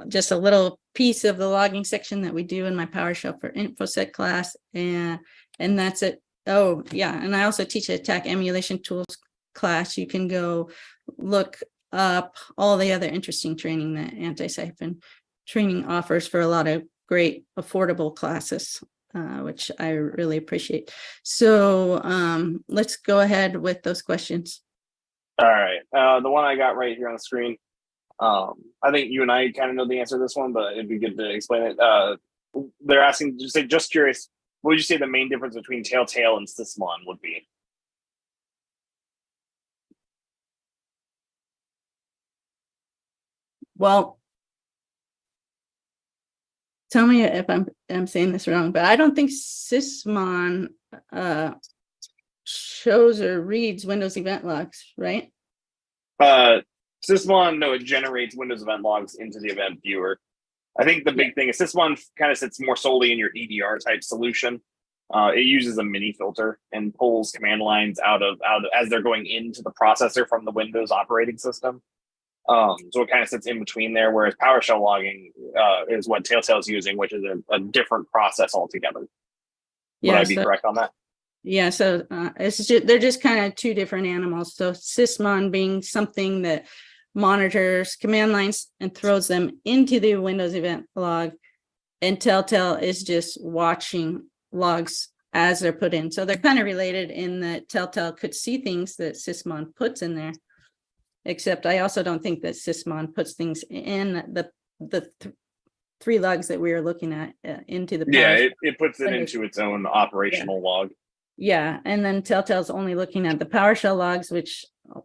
just a little piece of the logging section that we do in my PowerShell for InfoSec class. And that's it. Oh, yeah. And I also teach an attack emulation tools class. You can go look up all the other interesting training that Antisiping training offers for a lot of great affordable classes, which I really appreciate. So let's go ahead with those questions. All right. The one I got right here on the screen, I think you and I kind of know the answer to this one, but it'd be good to explain it. They're asking, just curious, what would you say the main difference between TellTail and Sysmon would be? Well, tell me if I'm saying this wrong, but I don't think Sysmon shows or reads Windows event logs, right? Sysmon, no, it generates Windows event logs into the event viewer. I think the big thing is Sysmon kind of sits more solely in your EDR type solution. It uses a mini filter and pulls command lines out of as they're going into the processor from the Windows operating system. So it kind of sits in between there, whereas PowerShell logging is what TellTail is using, which is a different process altogether. Would I be correct on that? Yeah, so they're just kind of two different animals. So Sysmon being something that monitors command lines and throws them into the Windows event log, and TellTail is just watching logs as they're put in. So they're kind of related in that TellTail could see things that Sysmon puts in there, except I also don't think that Sysmon puts things in the three logs that we are looking at into the it puts it into its own operational log. Yeah, and then TellTail's only looking at the PowerShell logs, which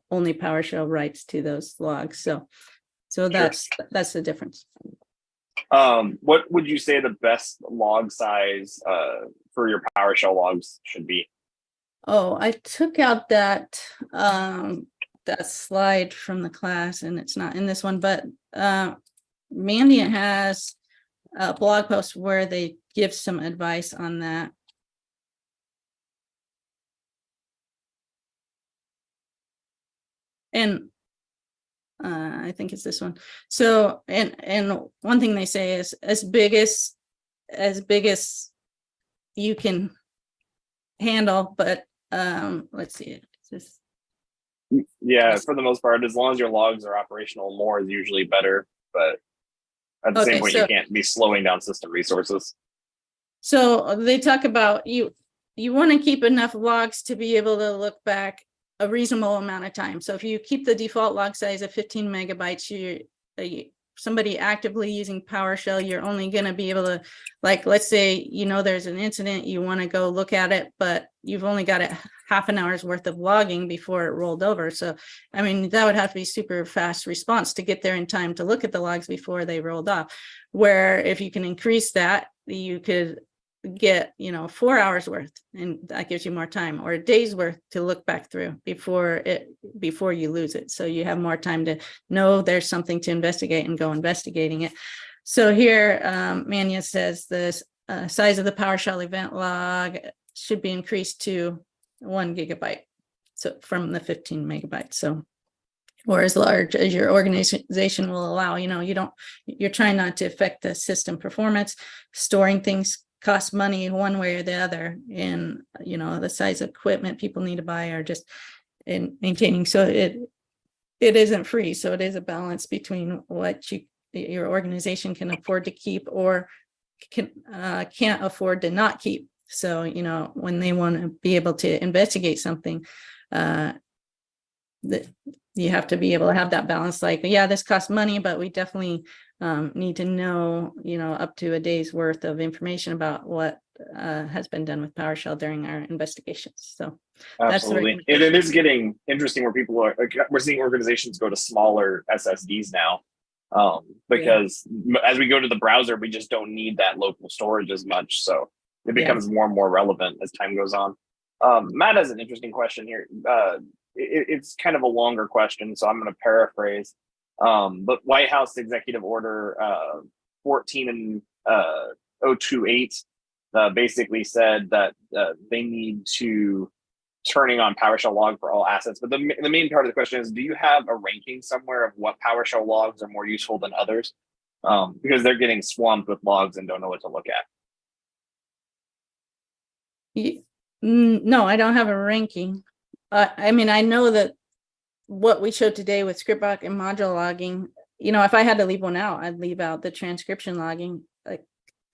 only PowerShell writes to those logs. So that's the difference. What would you say the best log size for your PowerShell logs should be? Oh, I took out that that slide from the class, and it's not in this one, but Mandiant has a blog post where they give some advice on that. And I think it's this one. So, and one thing they say is as big as you can handle, but let's see. It's just, Yeah, for the most part, as long as your logs are operational, more is usually better. But at the same point, you can't be slowing down system resources. So they talk about you want to keep enough logs to be able to look back a reasonable amount of time. So if you keep the default log size of 15 megabytes, somebody actively using PowerShell, you're only going to be able to, like, let's say, there's an incident, you want to go look at it, but you've only got it half an hour's worth of logging before it rolled over. So, I mean, that would have to be super fast response to get there in time to look at the logs before they rolled off. Where if you can increase that, you could get 4 hours worth, and that gives you more time, or a day's worth to look back through before you lose it. So you have more time to know there's something to investigate and go investigating it. So here Mania says this size of the PowerShell event log should be increased to 1 gigabyte, so from the 15 megabytes, so or as large as your organization will allow. You're trying not to affect the system performance. Storing things cost money one way or the other, and the size of equipment people need to buy are just in maintaining. So it isn't free. So it is a balance between what your organization can afford to keep or can't afford to not keep. So when they want to be able to investigate something, that you have to be able to have that balance. Like, yeah, this costs money, but we definitely need to know, up to a day's worth of information about what has been done with PowerShell during our investigations. So absolutely, and it is getting interesting where we're seeing organizations go to smaller SSDs now, because as we go to the browser, we just don't need that local storage as much. So it becomes more and more relevant as time goes on. Matt has an interesting question here. It's kind of a longer question, so I'm going to paraphrase. But White House Executive Order 14028 basically said that they need to turning on PowerShell log for all assets. But the main part of the question is, do you have a ranking somewhere of what PowerShell logs are more useful than others? Because they're getting swamped with logs and don't know what to look at. No, I don't have a ranking. I mean, I know that what we showed today with scriptbox and module logging, if I had to leave one out, I'd leave out the transcription logging.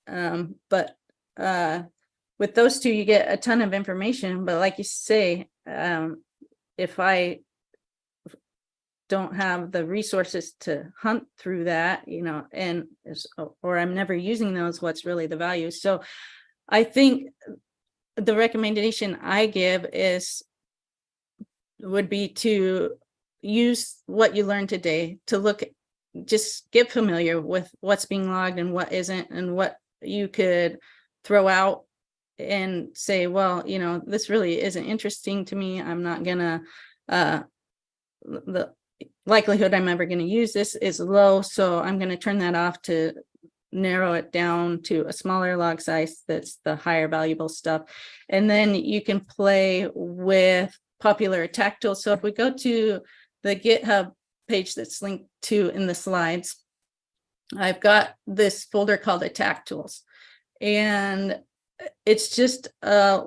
But with those two, you get a ton of information. But like you say, if I don't have the resources to hunt through that, or I'm never using those, what's really the value? So I think the recommendation I give would be to use what you learned today to just get familiar with what's being logged and what isn't, and what you could throw out and say, well, this really isn't interesting to me. I'm not gonna, the likelihood I'm ever going to use this is low. So I'm going to turn that off to narrow it down to a smaller log size that's the higher valuable stuff. And then you can play with popular attack tools. So if we go to the GitHub page that's linked to in the slides, I've got this folder called attack tools, and it's just a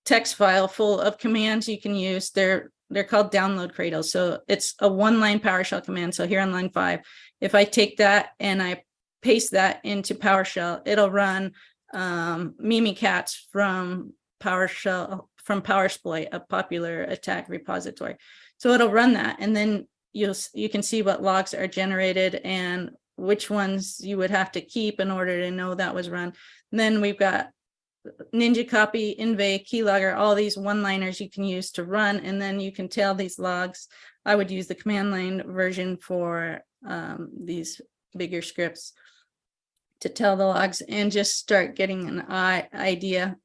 text file full of commands you can use. They're called download cradles. So it's a one-line PowerShell command. So here on line 5, if I take that and I paste that into PowerShell, it'll run Mimikatz from PowerShell, from PowerSploit, a popular attack repository. So it'll run that, and then you can see what logs are generated and which ones you would have to keep in order to know that was run. And then we've got Ninja copy, invade, keylogger, all these one-liners you can use to run, and then you can tail these logs. I would use the command line version for these bigger scripts to tell the logs and just start getting an idea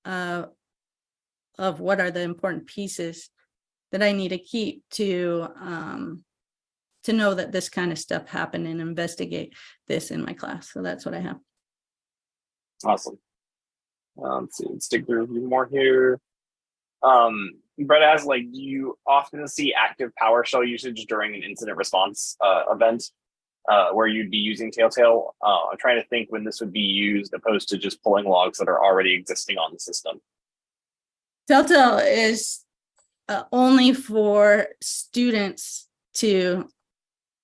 of what are the important pieces that I need to keep to know that this kind of stuff happened and investigate this in my class. So that's what I have. Awesome. Let's see, let's dig through a few more here. Brett asks, like, do you often see active PowerShell usage during an incident response event where you'd be using TellTail? I'm trying to think when this would be used opposed to just pulling logs that are already existing on the system. TellTail is only for students to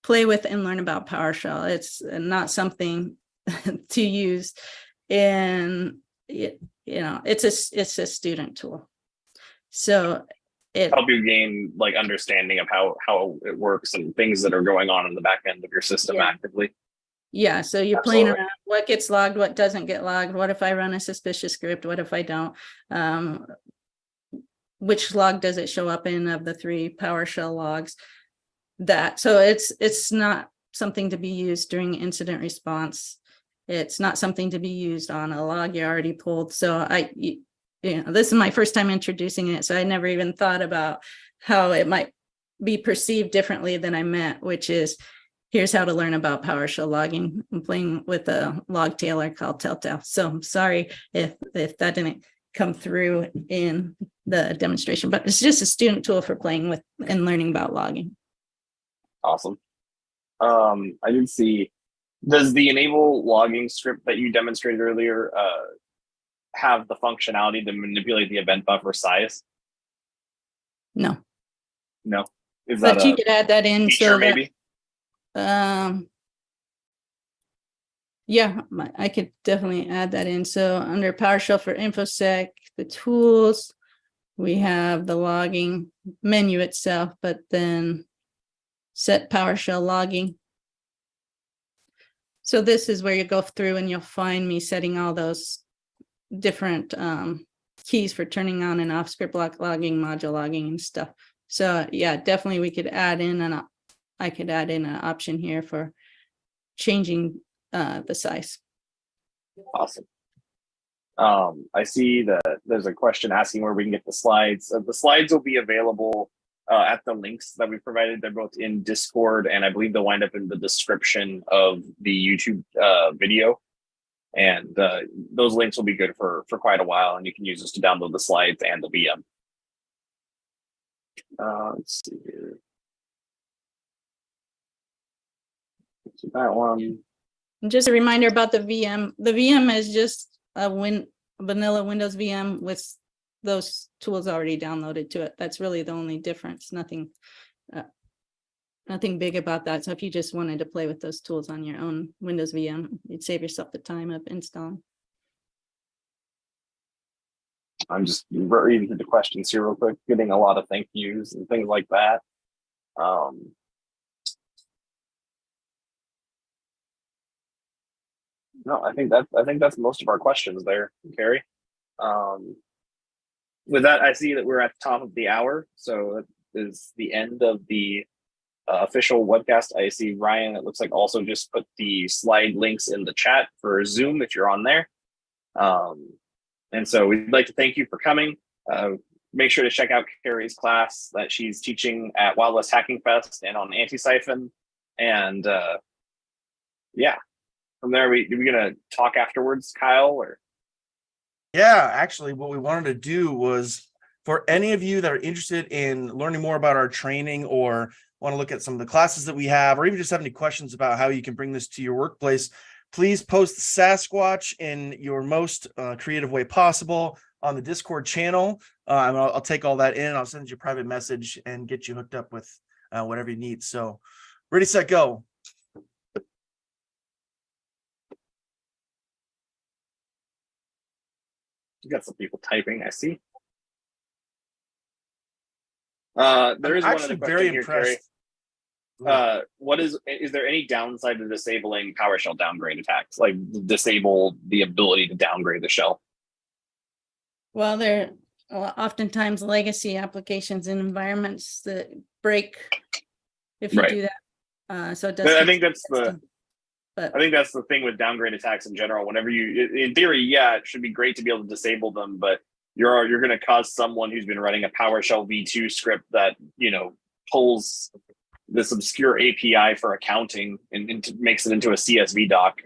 play with and learn about PowerShell. It's not something to use in, it's a student tool. So it help you gain like understanding of how it works and things that are going on in the back end of your system actively. Yeah, so you're Absolutely. playing around what gets logged, what doesn't get logged, what if I run a suspicious script, what if I don't, which log does it show up in of the 3 PowerShell logs. So it's not something to be used during incident response. It's not something to be used on a log you already pulled. So this is my first time introducing it, so I never even thought about how it might be perceived differently than I meant, which is here's how to learn about PowerShell logging. I'm playing with a log tailer called TellTail. So I'm sorry if that didn't come through in the demonstration, but it's just a student tool for playing with and learning about logging. Awesome. I did see, does the enable logging script that you demonstrated earlier have the functionality to manipulate the event buffer size? No. Is But that you could add that in feature so maybe? Yeah, I could definitely add that in. So under PowerShell for InfoSec, the tools, we have the logging menu itself, but then set PowerShell logging. So this is where you go through and you'll find me setting all those different keys for turning on and off script block logging, module logging and stuff. So yeah, definitely we could add in I could add in an option here for changing the size. Awesome. I see that there's a question asking where we can get the slides. The slides will be available at the links that we provided. They're both in Discord, and I believe they'll wind up in the description of the YouTube video. And those links will be good for quite a while, and you can use this to download the slides and the VM. Let's see here. So that one. Just a reminder about the VM. The VM is just a vanilla Windows VM with those tools already downloaded to it. That's really the only difference. Nothing big about that. So if you just wanted to play with those tools on your own Windows VM, you'd save yourself the time of installing. I'm just reading through the questions here real quick, getting a lot of thank yous and things like that. No, I think that's most of our questions there, Carrie. With that, I see that we're at the top of the hour, so that is the end of the official webcast. I see Ryan, it looks like, also just put the slide links in the chat for Zoom if you're on there. And so we'd like to thank you for coming. Make sure to check out Carrie's class that she's teaching at Wild West Hacking Fest and on Antisiping. And yeah, from there, we're going to talk afterwards, Kyle, or? Yeah, actually, what we wanted to do was, for any of you that are interested in learning more about our training or want to look at some of the classes that we have, or even just have any questions about how you can bring this to your workplace, please post Sasquatch in your most creative way possible on the Discord channel. And I'll take all that in. I'll send you a private message and get you hooked up with whatever you need. So ready, set, go. You got some people typing, I see. There is one other question very here, impressed. Carrie. Is there any downside to disabling PowerShell downgrade attacks? Like disable the ability to downgrade the shell? Well, there are oftentimes legacy applications and environments that break if you Right. do that. So it does. But I take think some that's testing. But I think that's the thing with downgrade attacks in general. Whenever in theory, yeah, it should be great to be able to disable them, but you're going to cause someone who's been running a PowerShell V2 script that pulls this obscure API for accounting and makes it into a CSV doc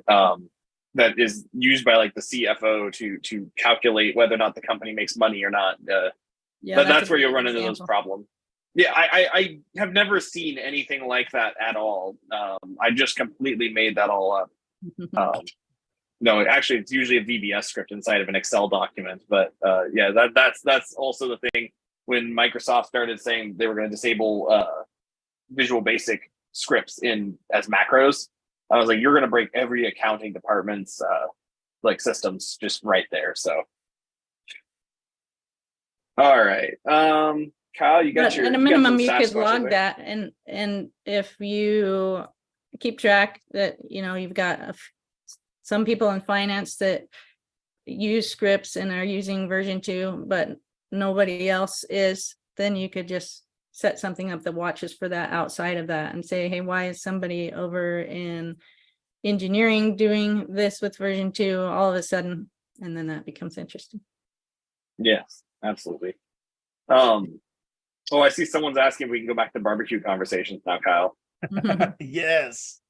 that is used by like the CFO to calculate whether or not the company makes money or not. yeah, That's a where you'll great run into those example. problems. Yeah, I have never seen anything like that at all. I just completely made that all up. No, actually, it's usually a VBS script inside of an Excel document. But yeah, that's also the thing when Microsoft started saying they were going to disable Visual Basic scripts in as macros. I was like, you're going to break every accounting department's like systems just right there. So, all right, Kyle, you got But your at a you got some minimum, you could Sasquatches log there. that, and if you keep track that you've got some people in finance that use scripts and are using version 2, but nobody else is, then you could just set something up that watches for that outside of that and say, hey, why is somebody over in engineering doing this with version 2 all of a sudden? And then that becomes interesting. Yes, absolutely. Oh, I see someone's asking if we can go back to barbecue conversations now, Kyle. Yes.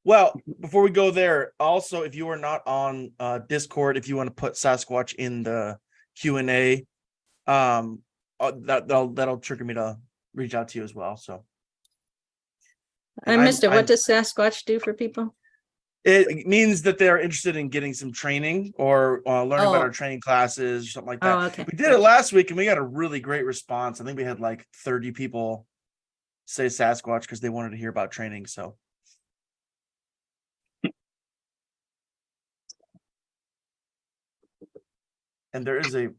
Well, before we go there, also, if you are not on Discord, if you want to put Sasquatch in the Q&A, that'll trigger me to reach out to you as well. So I missed it. What does Sasquatch do for people? it means that they're interested in getting some training or learning about our training classes or something like that. Oh, okay. We did it last week and we got a really great response. I think we had like 30 people say Sasquatch because they wanted to hear about training. So and there is a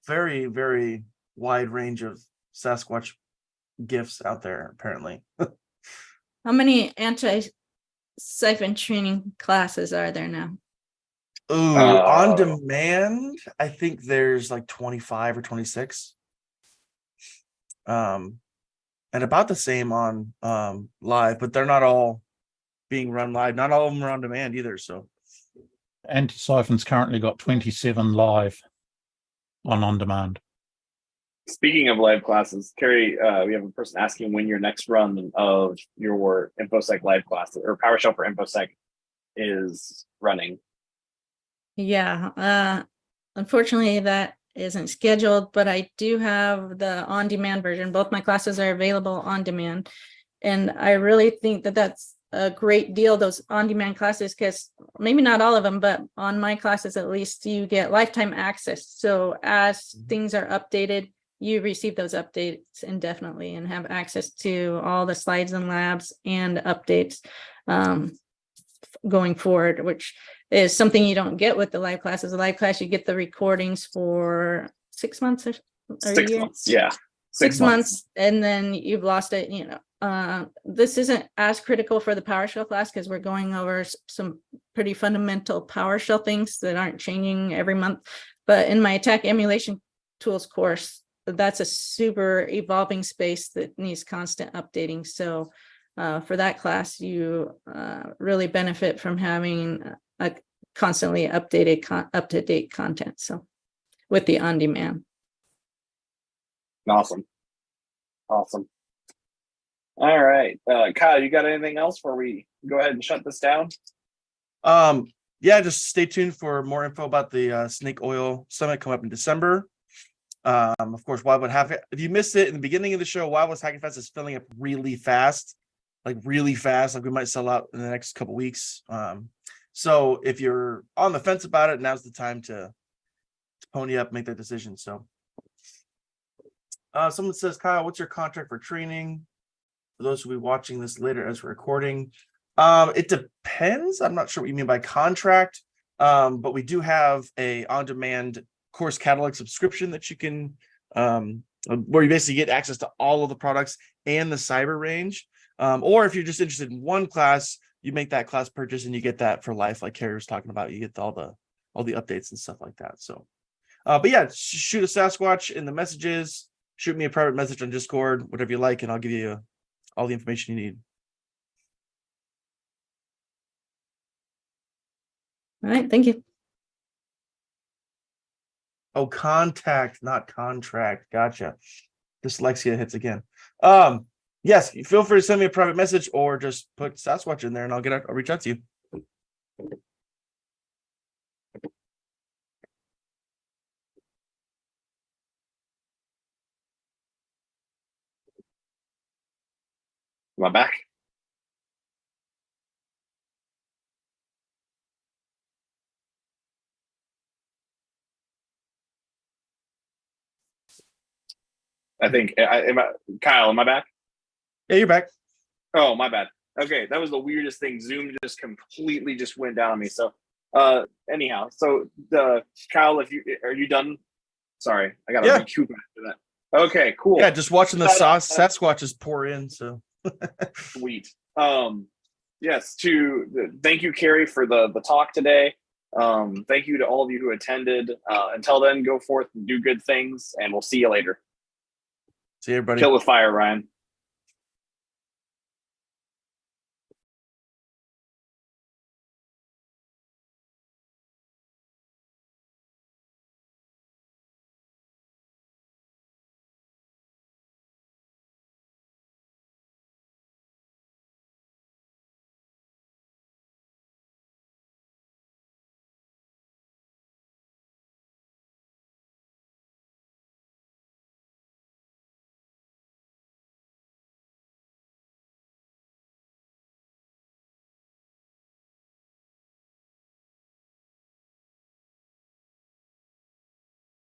very, very wide range of Sasquatch gifts out there, apparently. How many anti-siphon training classes are there now? On demand, I think there's like 25 or 26. And about the same on live, but they're not all being run live. Not all of them are on demand either. So Anti-Siphon's currently got 27 live on demand. Speaking of live classes, Carrie, we have a person asking when your next run of your InfoSec live class or PowerShell for InfoSec is running. Yeah, unfortunately that isn't scheduled, but I do have the on-demand version. Both my classes are available on demand. And I really think that that's a great deal, those on-demand classes, because maybe not all of them, but on my classes, at least, you get lifetime access. So as things are updated, you receive those updates indefinitely and have access to all the slides and labs and updates going forward, which is something you don't get with the live classes. The live class, you get the recordings for 6 months or 6 months. Yeah. 6 months, and then you've lost it. This isn't as critical for the PowerShell class because we're going over some pretty fundamental PowerShell things that aren't changing every month. But in my attack emulation tools course, that's a super evolving space that needs constant updating. So for that class, you really benefit from having a constantly updated, up-to-date content. So with the on-demand. Awesome. All right. Kyle, you got anything else before we go ahead and shut this down? Yeah, just stay tuned for more info about the Snake Oil Summit coming up in December. Of course, Wildwood Hack. If you missed it in the beginning of the show, Wildwood Hacking Fest is filling up really fast. Like we might sell out in the next couple weeks. So if you're on the fence about it, now's the time to pony up, make that decision. So someone says, Kyle, what's your contract for training? For those who will be watching this later as we're recording, it depends. I'm not sure what you mean by contract, but we do have a on-demand course catalog subscription that you can, where you basically get access to all of the products and the cyber range. Or if you're just interested in one class, you make that class purchase and you get that for life, like Carrie was talking about. You get all the updates and stuff like that. So But yeah, shoot a Sasquatch in the messages, shoot me a private message on Discord, whatever you like, and I'll give you all the information you need. All right, thank you. Oh, contact, not contract. Gotcha. Dyslexia hits again. Yes, feel free to send me a private message or just put Sasquatch in there and I'll reach out to you. Am I back? I think Kyle, am I back? Yeah, you're back. Oh, my bad. Okay, that was the weirdest thing. Zoom just completely just went down on me. So anyhow, so Kyle, are you done? Sorry, I gotta recoup after that. Okay, cool. Yeah, just watching the Sasquatches pour in. So sweet. Yes, thank you, Carrie, for the talk today. Thank you to all of you who attended. Until then, go forth and do good things, and we'll see you later. See you, everybody. Kill with fire, Ryan.